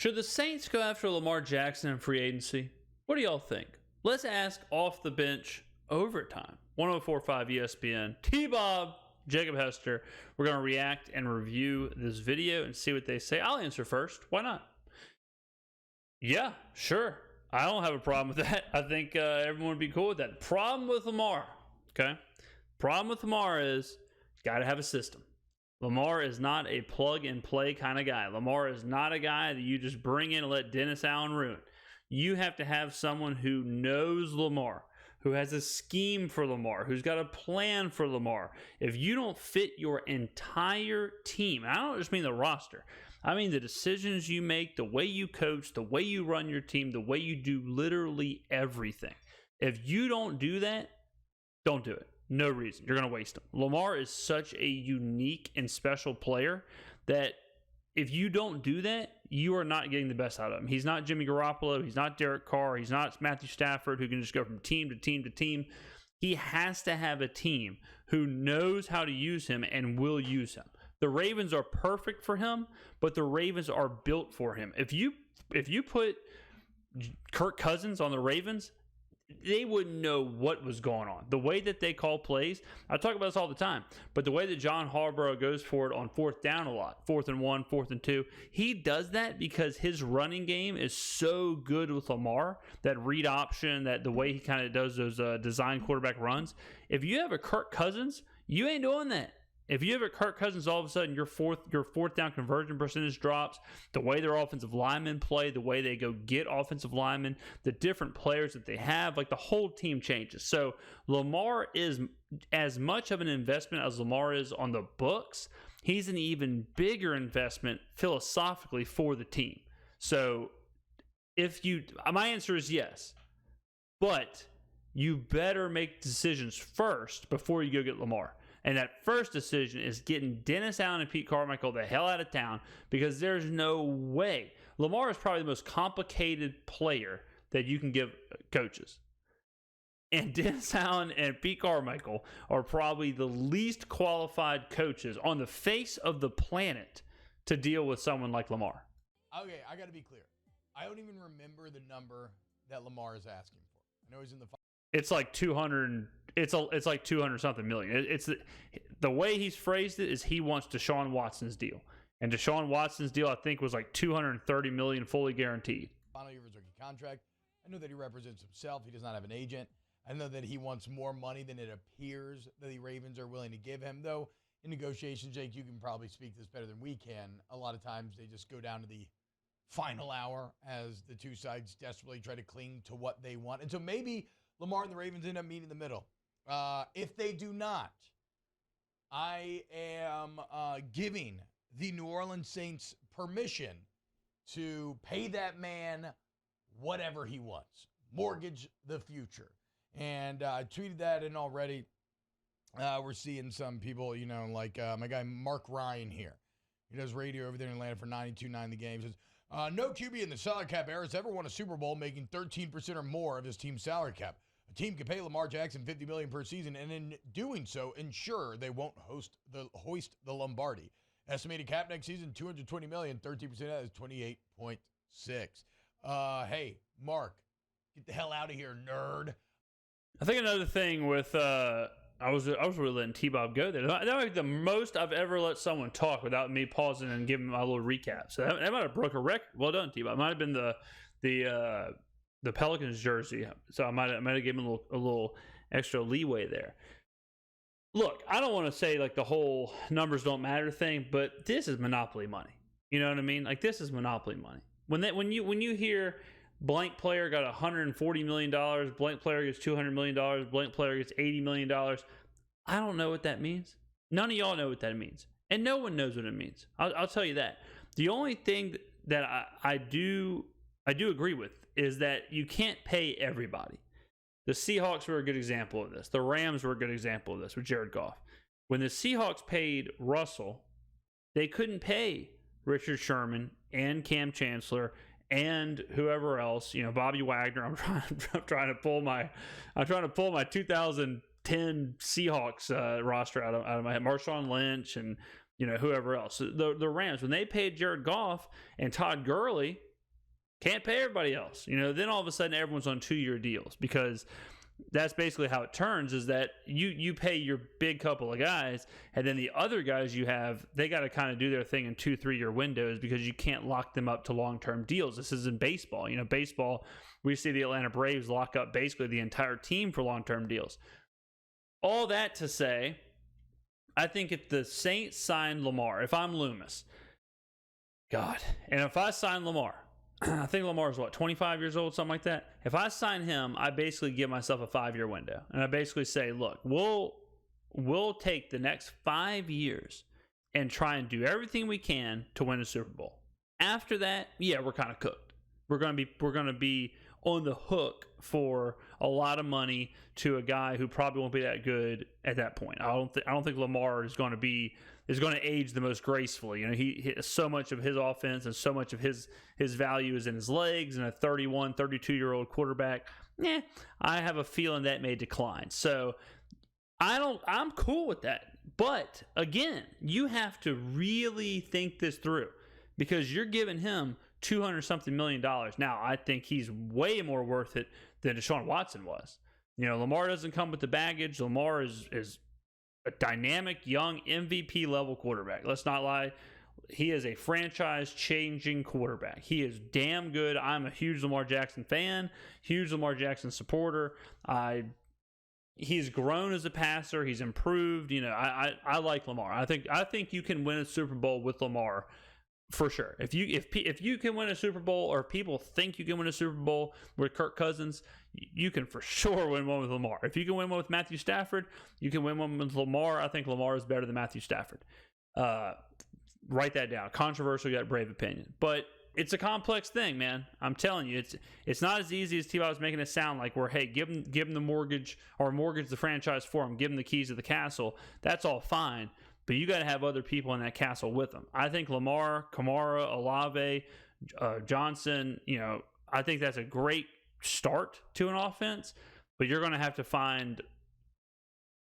Should the Saints go after Lamar Jackson in free agency? What do y'all think? Let's ask off the bench overtime. 104.5 ESPN. T-Bob, Jacob Hester. We're going to react and review this video and see what they say. I'll answer first. Why not? Yeah, sure. I don't have a problem with that. I think everyone would be cool with that. Problem with Lamar, okay? Problem with Lamar is got to have a system. Lamar is not a plug-and-play kind of guy. Lamar is not a guy that you just bring in and let Dennis Allen ruin. You have to have someone who knows Lamar, who has a scheme for Lamar, who's got a plan for Lamar. If you don't fit your entire team, and I don't just mean the roster, I mean the decisions you make, the way you coach, the way you run your team, the way you do literally everything. If you don't do that, don't do it. No reason. You're going to waste him. Lamar is such a unique and special player that if you don't do that, you are not getting the best out of him. He's not Jimmy Garoppolo. He's not Derek Carr. He's not Matthew Stafford, who can just go from team to team to team. He has to have a team who knows how to use him and will use him. The Ravens are perfect for him, but the Ravens are built for him. If you put Kirk Cousins on the Ravens, they wouldn't know what was going on. The way that they call plays, I talk about this all the time, but the way that John Harbaugh goes for it on fourth down a lot, 4th and 1, 4th and 2, he does that because his running game is so good with Lamar, that read option, that the way he kind of does those design quarterback runs. If you have a Kirk Cousins, you ain't doing that. If you have a Kirk Cousins, all of a sudden your fourth down conversion percentage drops. The way their offensive linemen play, the way they go get offensive linemen, the different players that they have, like the whole team changes. So Lamar is as much of an investment as Lamar is on the books. He's an even bigger investment philosophically for the team. So my answer is yes, but you better make decisions first before you go get Lamar. And that first decision is getting Dennis Allen and Pete Carmichael the hell out of town, because there's no way. Lamar is probably the most complicated player that you can give coaches. And Dennis Allen and Pete Carmichael are probably the least qualified coaches on the face of the planet to deal with someone like Lamar. Okay, I got to be clear. I don't even remember the number that Lamar is asking for. I know he's in the... It's like 200. It's like 200 something million. It's the way he's phrased it is he wants Deshaun Watson's deal, and Deshaun Watson's deal I think was like 230 million fully guaranteed. Final year of his rookie contract. I know that he represents himself. He does not have an agent. I know that he wants more money than it appears that the Ravens are willing to give him. Though in negotiations, Jake, you can probably speak this better than we can. A lot of times they just go down to the final hour as the two sides desperately try to cling to what they want, and so maybe Lamar and the Ravens end up meeting in the middle. If they do not, I am giving the New Orleans Saints permission to pay that man whatever he wants. Mortgage the future. And I tweeted that in already. We're seeing some people, like my guy Mark Ryan here. He does radio over there in Atlanta for 92.9 The Game. Says, no QB in the salary cap era has ever won a Super Bowl making 13% or more of his team's salary cap. A team can pay Lamar Jackson $50 million per season, and in doing so, ensure they won't hoist the Lombardi. Estimated cap next season, $220 million. 13% of that is 28.6. Hey, Mark, get the hell out of here, nerd. I think another thing with I was really letting T-Bob go there. That might be the most I've ever let someone talk without me pausing and giving my little recap. So that might have broke a record. Well done, T-Bob. It might have been the Pelicans jersey, so I might have given him a little extra leeway there. Look, I don't want to say like the whole numbers don't matter thing, but this is monopoly money. You know what I mean? Like, this is monopoly money. When you hear blank player got $140 million, blank player gets $200 million, blank player gets $80 million, I don't know what that means. None of y'all know what that means, and no one knows what it means. I'll tell you that. The only thing that I do agree with is that you can't pay everybody. The Seahawks were a good example of this. The Rams were a good example of this with Jared Goff. When the Seahawks paid Russell, they couldn't pay Richard Sherman and Cam Chancellor and whoever else. Bobby Wagner. I'm trying to pull my 2010 Seahawks roster out of my head. Marshawn Lynch and whoever else. The Rams, when they paid Jared Goff and Todd Gurley, Can't pay everybody else. Then all of a sudden everyone's on 2-year deals, because that's basically how it turns, is that you pay your big couple of guys, and then the other guys you have, they got to kind of do their thing in 2-3 year windows, because you can't lock them up to long-term deals. This is in baseball. Baseball, we see the Atlanta Braves lock up basically the entire team for long-term deals. All that to say, I think if the Saints sign Lamar, if I'm Loomis, God, and if I sign Lamar, I think Lamar's 25 years old, something like that. If I sign him, I basically give myself a 5-year window, and I basically say, look, we'll take the next 5 years and try and do everything we can to win a Super Bowl. After that, yeah, we're kind of cooked. We're gonna be on the hook for a lot of money to a guy who probably won't be that good at that point. I don't think Lamar is going to age the most gracefully. He so much of his offense and so much of his value is in his legs, and a 31, 32-year-old quarterback, I have a feeling that may decline. So I'm cool with that. But again, you have to really think this through, because you're giving him $200-something million. Now, I think he's way more worth it than Deshaun Watson was. Lamar doesn't come with the baggage. Lamar is a dynamic, young, MVP level quarterback. Let's not lie. He is a franchise-changing quarterback. He is damn good. I'm a huge Lamar Jackson fan, huge Lamar Jackson supporter. He's grown as a passer. He's improved. I like Lamar. I think you can win a Super Bowl with Lamar for sure. If you can win a Super Bowl, or people think you can win a Super Bowl with Kirk Cousins, you can for sure win one with Lamar. If you can win one with Matthew Stafford, you can win one with Lamar. I think Lamar is better than Matthew Stafford. Write that down. Controversial yet brave opinion, but it's a complex thing, man. I'm telling you, it's not as easy as T-Bob was making it sound like. Where, hey, give him the mortgage, or mortgage the franchise for him, give him the keys to the castle. That's all fine. But you got to have other people in that castle with them. I think Lamar, Kamara, Olave, Johnson, I think that's a great start to an offense. But you're going to have to find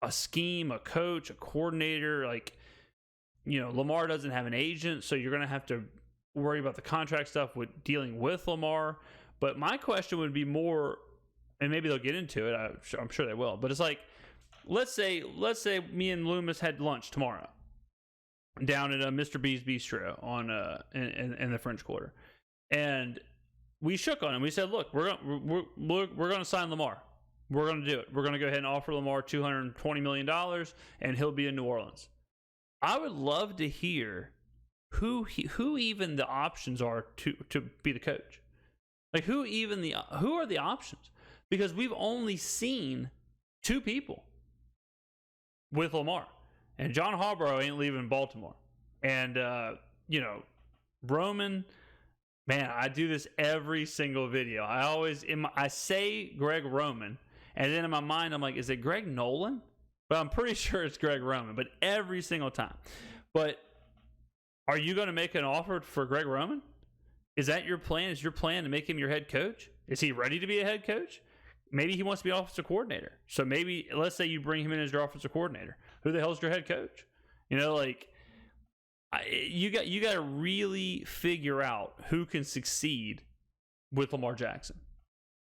a scheme, a coach, a coordinator. Lamar doesn't have an agent, so you're going to have to worry about the contract stuff with dealing with Lamar. But my question would be more, and maybe they'll get into it. I'm sure they will. But it's like, let's say me and Loomis had lunch tomorrow down at Mr. B's Bistro on in the French Quarter, and we shook on him. We said, look, we're going to sign Lamar. We're going to do it. We're going to go ahead and offer Lamar $220 million, and he'll be in New Orleans. I would love to hear who even the options are to be the coach. Like, who are the options? Because we've only seen 2 people with Lamar, and John Harbaugh ain't leaving Baltimore. And Roman, man, I do this every single video. I say Greg Roman, and then in my mind I'm like, is it Greg Nolan? But I'm pretty sure it's Greg Roman. But every single time. But are you going to make an offer for Greg Roman? Is that your plan? Is your plan to make him your head coach? Is he ready to be a head coach? Maybe he wants to be an offensive coordinator. So maybe, let's say you bring him in as your offensive coordinator. Who the hell's your head coach? You got to really figure out who can succeed with Lamar Jackson.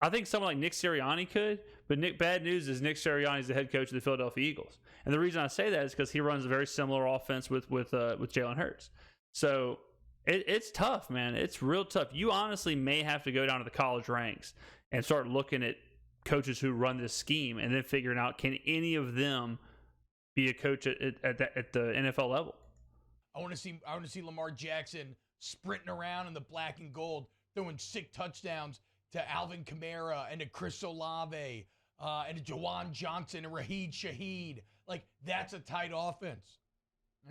I think someone like Nick Sirianni could, but bad news is Nick Sirianni is the head coach of the Philadelphia Eagles. And the reason I say that is because he runs a very similar offense with Jalen Hurts. So it's tough, man. It's real tough. You honestly may have to go down to the college ranks and start looking at coaches who run this scheme, and then figuring out, can any of them be a coach at the NFL level? I want to see Lamar Jackson sprinting around in the black and gold, throwing sick touchdowns to Alvin Kamara and to Chris Olave and to Jawan Johnson and Raheed Shaheed. Like, that's a tight offense.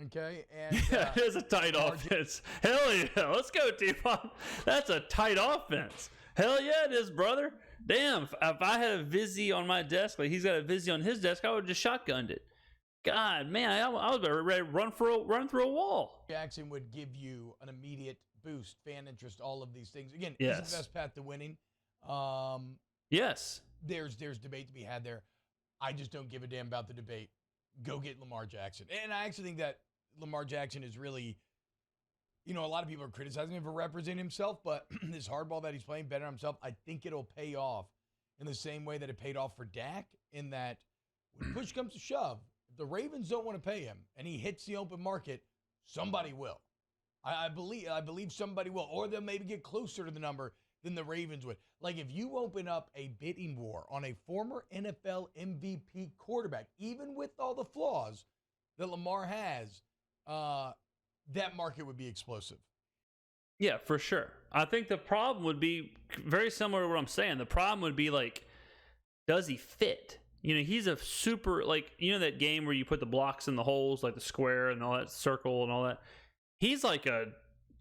Okay? And yeah, it is a tight offense. Hell yeah. Let's go, T-Pop. That's a tight offense. Hell yeah, it is, brother. Damn, if I had a Vizzy on my desk, like he's got a Vizzy on his desk, I would have just shotgunned it. God, man, I was ready to run through a wall. Jackson would give you an immediate boost, fan interest, all of these things. Again, yes. It's the best path to winning. Yes. There's debate to be had there. I just don't give a damn about the debate. Go get Lamar Jackson. And I actually think that Lamar Jackson is really You know, a lot of people are criticizing him for representing himself, but this hardball that he's playing better himself, I think it'll pay off in the same way that it paid off for Dak, in that when push comes to shove, if the Ravens don't want to pay him and he hits the open market, somebody will. I believe somebody will, or they'll maybe get closer to the number than the Ravens would. Like, if you open up a bidding war on a former NFL MVP quarterback, even with all the flaws that Lamar has, that market would be explosive. Yeah, for sure. I think the problem would be very similar to what I'm saying. The problem would be, like, does he fit? You know, he's a super, like, you know that game where you put the blocks in the holes, like the square and all that circle and all that? He's like a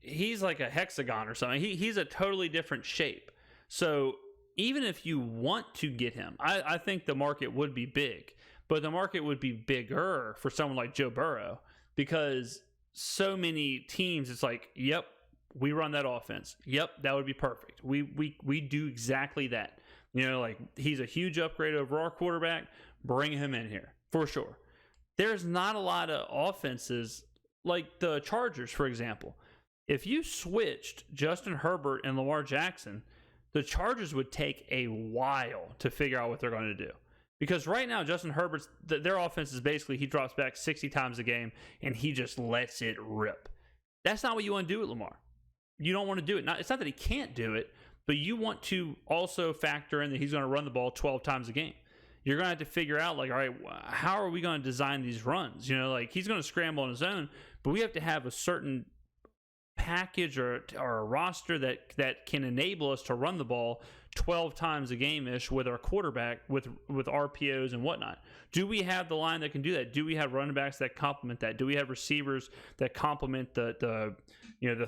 hexagon or something. He's a totally different shape. So even if you want to get him, I think the market would be big, but the market would be bigger for someone like Joe Burrow, because so many teams, it's like, yep, we run that offense. Yep, that would be perfect. We do exactly that. You know, like, he's a huge upgrade over our quarterback. Bring him in here for sure. There's not a lot of offenses like the Chargers, for example. If you switched Justin Herbert and Lamar Jackson, the Chargers would take a while to figure out what they're going to do. Because right now, Justin Herbert's, their offense is basically, he drops back 60 times a game and he just lets it rip. That's not what you want to do with Lamar. You don't want to do it. It's not that he can't do it, but you want to also factor in that he's going to run the ball 12 times a game. You're going to have to figure out, like, all right, how are we going to design these runs? You know, like, he's going to scramble on his own, but we have to have a certain package or a roster that can enable us to run the ball 12 times a game-ish with our quarterback, with RPOs and whatnot. Do we have the line that can do that? Do we have running backs that complement that? Do we have receivers that complement the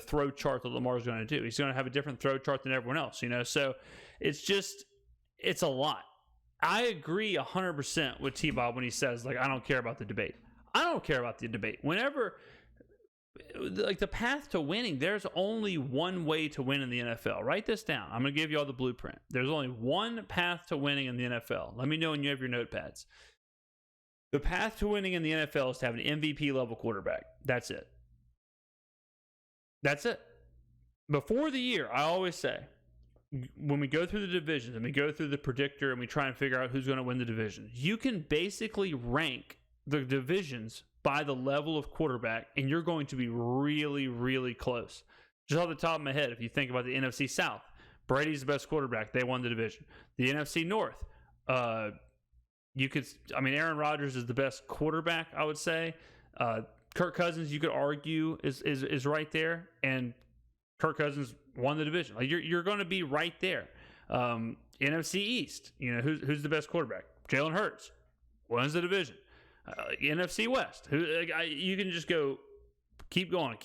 throw chart that Lamar's going to do? He's going to have a different throw chart than everyone else, you know? So it's a lot. I agree 100% with T-Bob when he says, like, I don't care about the debate. I don't care about the debate. Whenever, like, the path to winning, there's only one way to win in the NFL. Write this down. I'm going to give you all the blueprint. There's only one path to winning in the NFL. Let me know when you have your notepads. The path to winning in the NFL is to have an MVP level quarterback. That's it. That's it. Before the year, I always say, when we go through the divisions and we go through the predictor and we try and figure out who's going to win the division, you can basically rank the divisions by the level of quarterback, and you're going to be really, really close. Just off the top of my head, if you think about the NFC South, Brady's the best quarterback. They won the division. The NFC North, Aaron Rodgers is the best quarterback, I would say. Kirk Cousins, you could argue, is right there, and Kirk Cousins won the division. Like, you're going to be right there. NFC East, you know, who's the best quarterback? Jalen Hurts wins the division. NFC West, you can just go, keep going.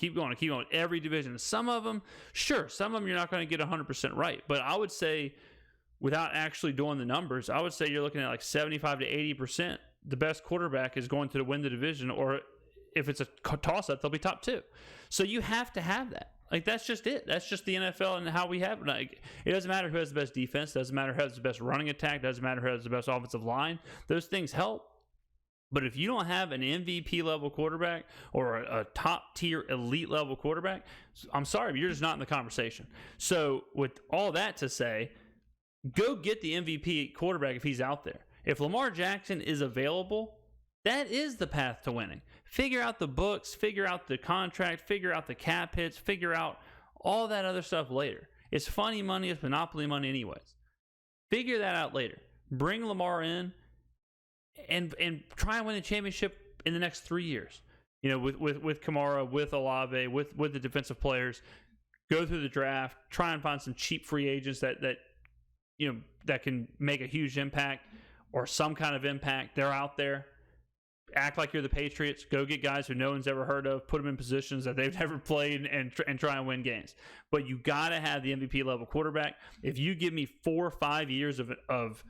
Every division. Some of them you're not going to get 100% right. But I would say, without actually doing the numbers, I would say you're looking at like 75 to 80%. The best quarterback is going to win the division, or if it's a toss-up, they'll be top two. So you have to have that. Like, that's just it. That's just the NFL and how we have it. Like, it doesn't matter who has the best defense. Doesn't matter who has the best running attack. Doesn't matter who has the best offensive line. Those things help. But if you don't have an MVP level quarterback or a top tier elite level quarterback, I'm sorry, but you're just not in the conversation. So with all that to say, go get the MVP quarterback if he's out there. If Lamar Jackson is available, that is the path to winning. Figure out the books, figure out the contract, figure out the cap hits, figure out all that other stuff later. It's funny money, it's monopoly money anyways. Figure that out later. Bring Lamar in and try and win a championship in the next 3 years. You know, with Kamara, with Olave, with the defensive players. Go through the draft, try and find some cheap free agents that can make a huge impact or some kind of impact. They're out there. Act like you're the Patriots. Go get guys who no one's ever heard of. Put them in positions that they've never played and try and win games. But you got to have the MVP level quarterback. If you give me 4 or 5 years of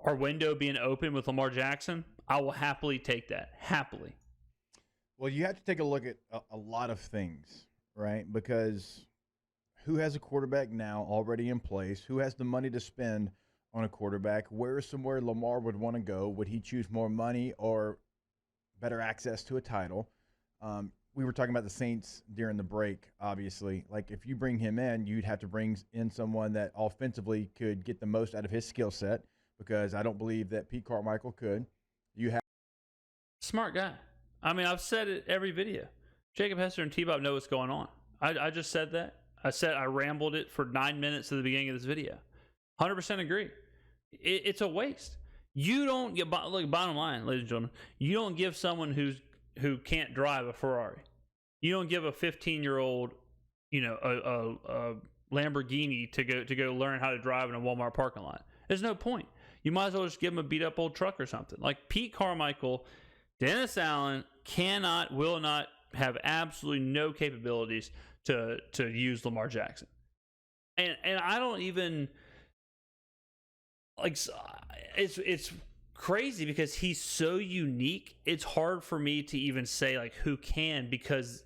our window being open with Lamar Jackson, I will happily take that. Happily. Well, you have to take a look at a lot of things, right? Because who has a quarterback now already in place? Who has the money to spend on a quarterback? Where is somewhere Lamar would want to go? Would he choose more money or better access to a title? we were talking about the Saints during the break, obviously. Like, if you bring him in, you'd have to bring in someone that offensively could get the most out of his skill set, because I don't believe that Pete Carmichael could. You have Smart guy. I mean, I've said it every video. Jacob Hester and T-Bob know what's going on. I just said that. I rambled it for 9 minutes at the beginning of this video. 100% agree. It's a waste. You don't get, look, bottom line, ladies and gentlemen, you don't give someone who can't drive a Ferrari. You don't give a 15-year-old, a Lamborghini to go learn how to drive in a Walmart parking lot. There's no point. You might as well just give him a beat up old truck or something. Like Pete Carmichael, Dennis Allen will not have absolutely no capabilities to use Lamar Jackson. And I don't even like, it's crazy because he's so unique. It's hard for me to even say like who can, because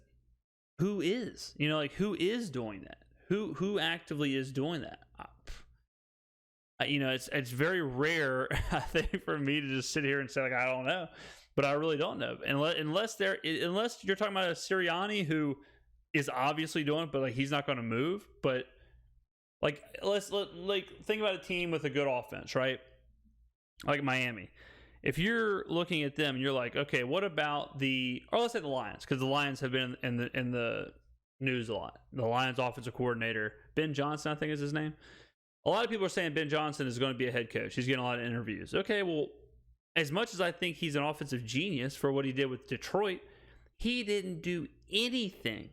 who is, who is doing that? Who actively is doing that? It's very rare, I think, for me to just sit here and say like I don't know, but I really don't know. Unless you're talking about a Sirianni who is obviously doing it, but like he's not going to move. But like let's think about a team with a good offense, right? Like Miami. If you're looking at them, you're like, okay, what about let's say the Lions, because the Lions have been in the news a lot. The Lions offensive coordinator, Ben Johnson, I think is his name. A lot of people are saying Ben Johnson is going to be a head coach. He's getting a lot of interviews. Okay, well, as much as I think he's an offensive genius for what he did with Detroit, he didn't do anything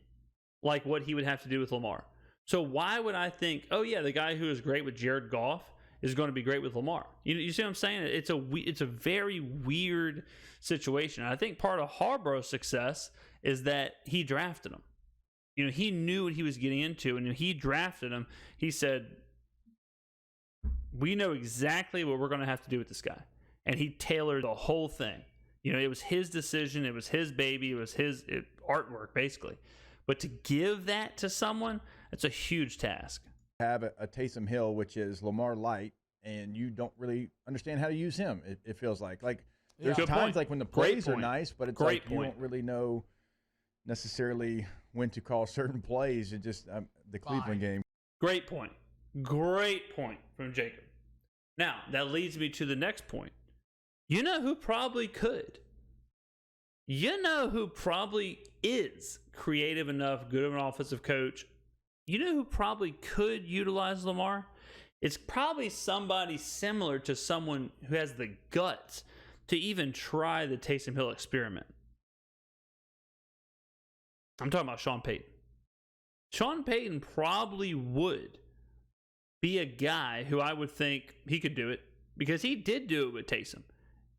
like what he would have to do with Lamar. So why would I think, oh yeah, the guy who is great with Jared Goff is going to be great with Lamar? You see what I'm saying? It's a very weird situation. And I think part of Harbaugh's success is that he drafted him. He knew what he was getting into, and when he drafted him, he said, we know exactly what we're going to have to do with this guy. And he tailored the whole thing. It was his decision. It was his baby. It was his artwork, basically. But to give that to someone, that's a huge task. Have a Taysom Hill, which is Lamar light, and you don't really understand how to use him. It feels like there's Good times point. like when the plays are nice, but it's Great like you don't really know necessarily when to call certain plays. It just the Cleveland game. Great point. Great point from Jacob. Now, that leads me to the next point. You know who probably could? You know who probably is creative enough, good of an offensive coach? You know who probably could utilize Lamar? It's probably somebody similar to someone who has the guts to even try the Taysom Hill experiment. I'm talking about Sean Payton. Sean Payton probably would be a guy who I would think he could do it, because he did do it with Taysom.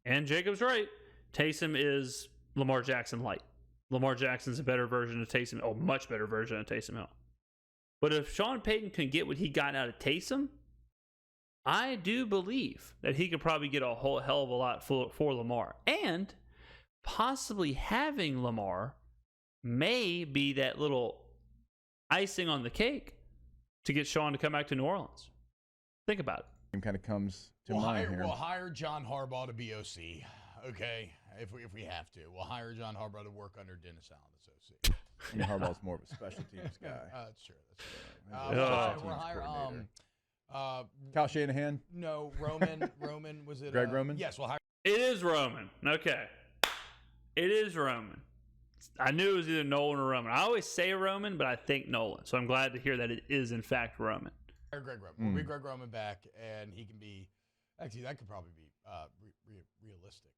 And Jacob's right. Taysom is Lamar Jackson light. Lamar Jackson's a better version of Taysom, a much better version of Taysom Hill. But if Sean Payton can get what he got out of Taysom, I do believe that he could probably get a whole hell of a lot for Lamar. And possibly having Lamar may be that little icing on the cake to get Sean to come back to New Orleans. Think about it. Kind of comes to mind here. We'll hire John Harbaugh to be OC. Okay, if we have to, we'll hire John Harbaugh to work under Dennis Allen as OC. I mean, Harbaugh's more of a special teams guy. That's true. We'll hire Kyle Shanahan. No, Roman. Roman was it? Greg Roman. Yes, we'll hire. It is Roman. Okay, it is Roman. I knew it was either Nolan or Roman. I always say Roman, but I think Nolan. So I'm glad to hear that it is in fact Roman. Greg Roman. We'll bring Greg Roman back, and he can be. Actually, that could probably be realistic.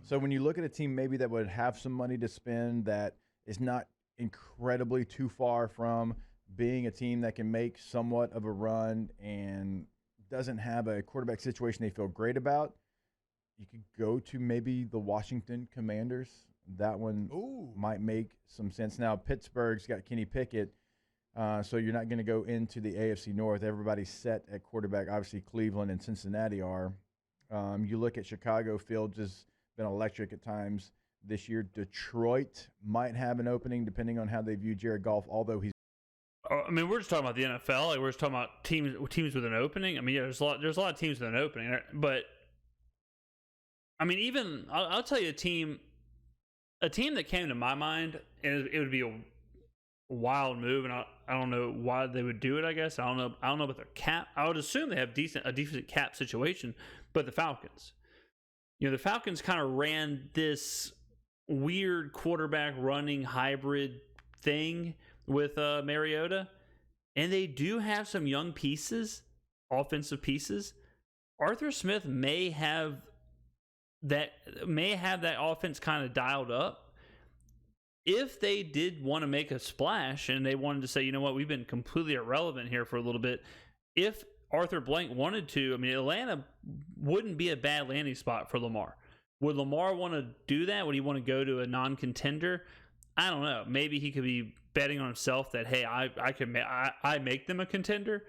So when you look at a team maybe that would have some money to spend, that is not incredibly too far from being a team that can make somewhat of a run and doesn't have a quarterback situation they feel great about, you could go to maybe the Washington Commanders. That one might make some sense. Now, Pittsburgh's got Kenny Pickett, so you're not going to go into the AFC North. Everybody's set at quarterback. Obviously, Cleveland and Cincinnati are. You look at Chicago, Fields has been electric at times this year. Detroit might have an opening depending on how they view Jared Goff, although he's. I mean, we're just talking about the NFL. Like, we're just talking about teams with an opening. I mean, yeah, there's a lot of teams with an opening, but I mean, even I'll tell you a team a team that came to my mind, and it would be a wild move, and I don't know why they would do it. I guess I don't know about their cap. I would assume they have a decent cap situation, but the Falcons, the Falcons kind of ran this weird quarterback running hybrid thing with Mariota, and they do have some young pieces, offensive pieces. Arthur Smith may have that offense kind of dialed up. If they did want to make a splash and they wanted to say, you know what, we've been completely irrelevant here for a little bit. If Arthur Blank wanted to, I mean, Atlanta wouldn't be a bad landing spot for Lamar. Would Lamar want to do that? Would he want to go to a non-contender? I don't know. Maybe he could be betting on himself that, hey, I make them a contender.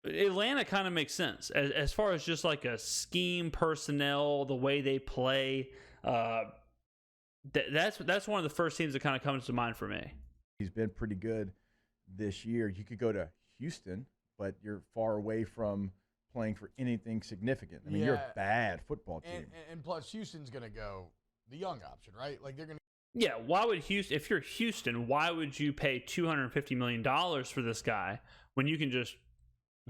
Atlanta kind of makes sense as far as just like a scheme, personnel, the way they play. That's one of the first teams that kind of comes to mind for me. He's been pretty good this year. You could go to Houston, but you're far away from playing for anything significant. I mean, you're a bad football team. And plus, Houston's going to go the young option, right? Like, they're going to. Yeah, why would Houston, if you're Houston, why would you pay $250 million for this guy when you can just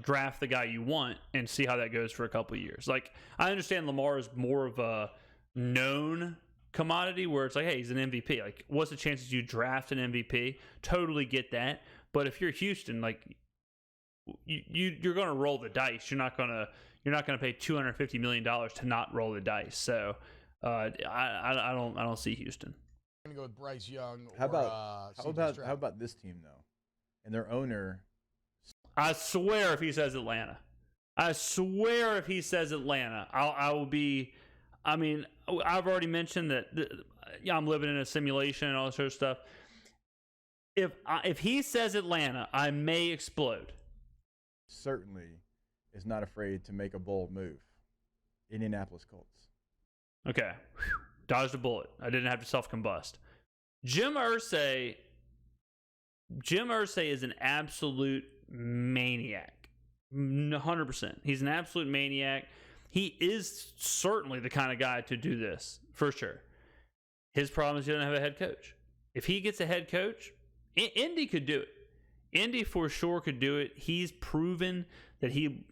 draft the guy you want and see how that goes for a couple of years? Like, I understand Lamar is more of a known commodity where it's like, hey, he's an MVP. Like, what's the chances you draft an MVP? Totally get that. But if you're Houston, like, you're going to roll the dice. You're not going to pay $250 million to not roll the dice. So I don't see Houston. I'm going to go with Bryce Young. How about this team though, and their owner? I swear, if he says Atlanta, I will be. I mean, I've already mentioned that I'm living in a simulation and all this sort of stuff. If he says Atlanta, I may explode. Certainly is not afraid to make a bold move. Indianapolis Colts. Okay. Dodged a bullet. I didn't have to self-combust. Jim Irsay is an absolute maniac. 100%. He's an absolute maniac. He is certainly the kind of guy to do this, for sure. His problem is he doesn't have a head coach. If he gets a head coach, Indy could do it. Indy for sure could do it. He's proven that he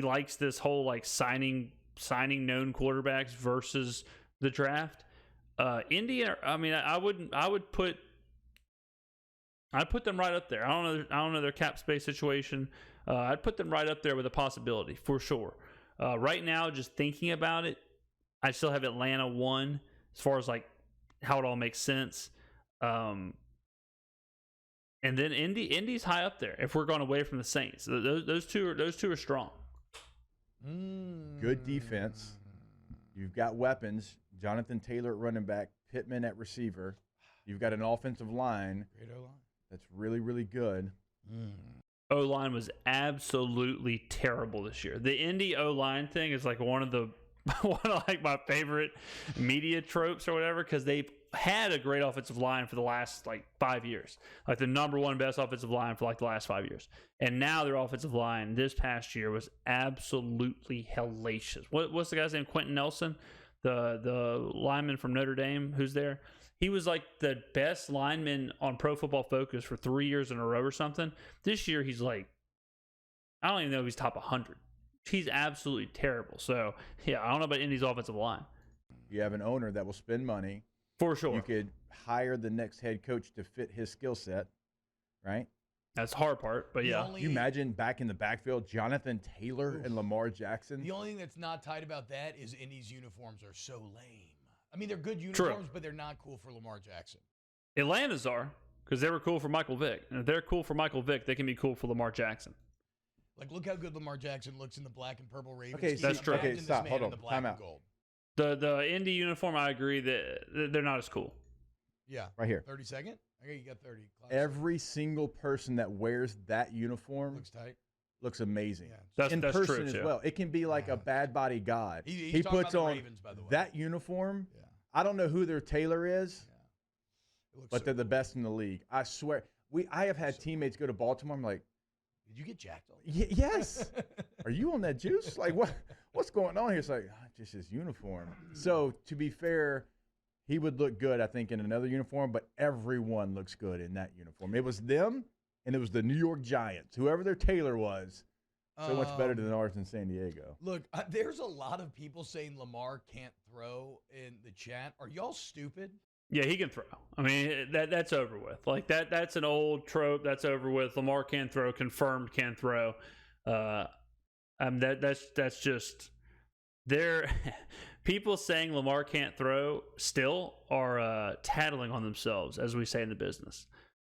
likes this whole like signing known quarterbacks versus the draft. Indy, I mean, I'd put them right up there. I don't know their cap space situation. I'd put them right up there with a possibility for sure. Right now, just thinking about it, I still have Atlanta 1 as far as like how it all makes sense. And then Indy's high up there if we're going away from the Saints. Those two are strong. Good defense. You've got weapons. Jonathan Taylor at running back, Pittman at receiver. You've got an offensive line. Great O-line. That's really, really good. O-line was absolutely terrible this year. The Indy O-line thing is like one of like my favorite media tropes or whatever, because they've had a great offensive line for the last like 5 years, like the number one best offensive line for like the last 5 years. And now their offensive line this past year was absolutely hellacious. What's the guy's name? Quentin Nelson, the lineman from Notre Dame who's there. He was like the best lineman on Pro Football Focus for 3 years in a row or something. This year, he's like, I don't even know if he's top 100. He's absolutely terrible. So, yeah, I don't know about Indy's offensive line. You have an owner that will spend money. For sure. You could hire the next head coach to fit his skill set, right? That's the hard part, but yeah. You imagine back in the backfield, Jonathan Taylor and Lamar Jackson? The only thing that's not tight about that is Indy's uniforms are so lame. I mean, they're good uniforms, but they're not cool for Lamar Jackson. Atlanta's are, because they were cool for Michael Vick. And if they're cool for Michael Vick, they can be cool for Lamar Jackson. Like, look how good Lamar Jackson looks in the black and purple Ravens. Okay, that's true. Okay, stop. Hold on. Time out. The Indy uniform, I agree that they're not as cool. Yeah. Right here. 32nd? Okay, you got 30. Every single person that wears that uniform looks tight. Looks amazing. Yeah. That's person true, as too. well. It can be like a bad body god. He puts on Ravens, by the way. that uniform. Yeah. I don't know who their tailor is, but so they're the best in the league. I swear. I have had teammates go to Baltimore. I'm like, did you get jacked on? Yes. Are you on that juice? Like, what's going on here? It's like, just his uniform. So, to be fair, he would look good, I think, in another uniform, but everyone looks good in that uniform. It was them, and it was the New York Giants. Whoever their tailor was, so much better than ours in San Diego. Look, there's a lot of people saying Lamar can't throw in the chat. Are y'all stupid? Yeah, he can throw. I mean, that's over with. Like that's an old trope. That's over with. Lamar can throw. Confirmed can throw. That's just there. People saying Lamar can't throw still are tattling on themselves, as we say in the business.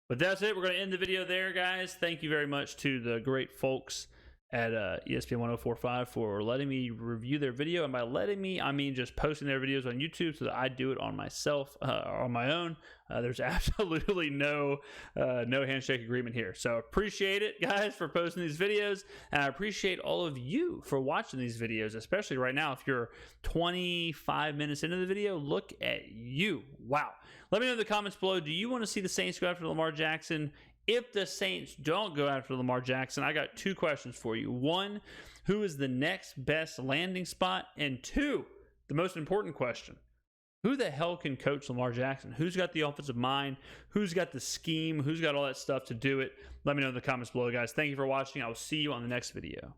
But that's it. We're going to end the video there, guys. Thank you very much to the great folks at ESPN 1045 for letting me review their video. And by letting me, I mean just posting their videos on YouTube so that I do it on myself, on my own. There's absolutely no handshake agreement here. So appreciate it, guys, for posting these videos. And I appreciate all of you for watching these videos, especially right now. If you're 25 minutes into the video, look at you. Wow. Let me know in the comments below, do you want to see the Saints go after Lamar Jackson? If the Saints don't go after Lamar Jackson, I got 2 questions for you. 1, who is the next best landing spot? And 2, the most important question, who the hell can coach Lamar Jackson? Who's got the offensive mind? Who's got the scheme? Who's got all that stuff to do it? Let me know in the comments below, guys. Thank you for watching. I will see you on the next video.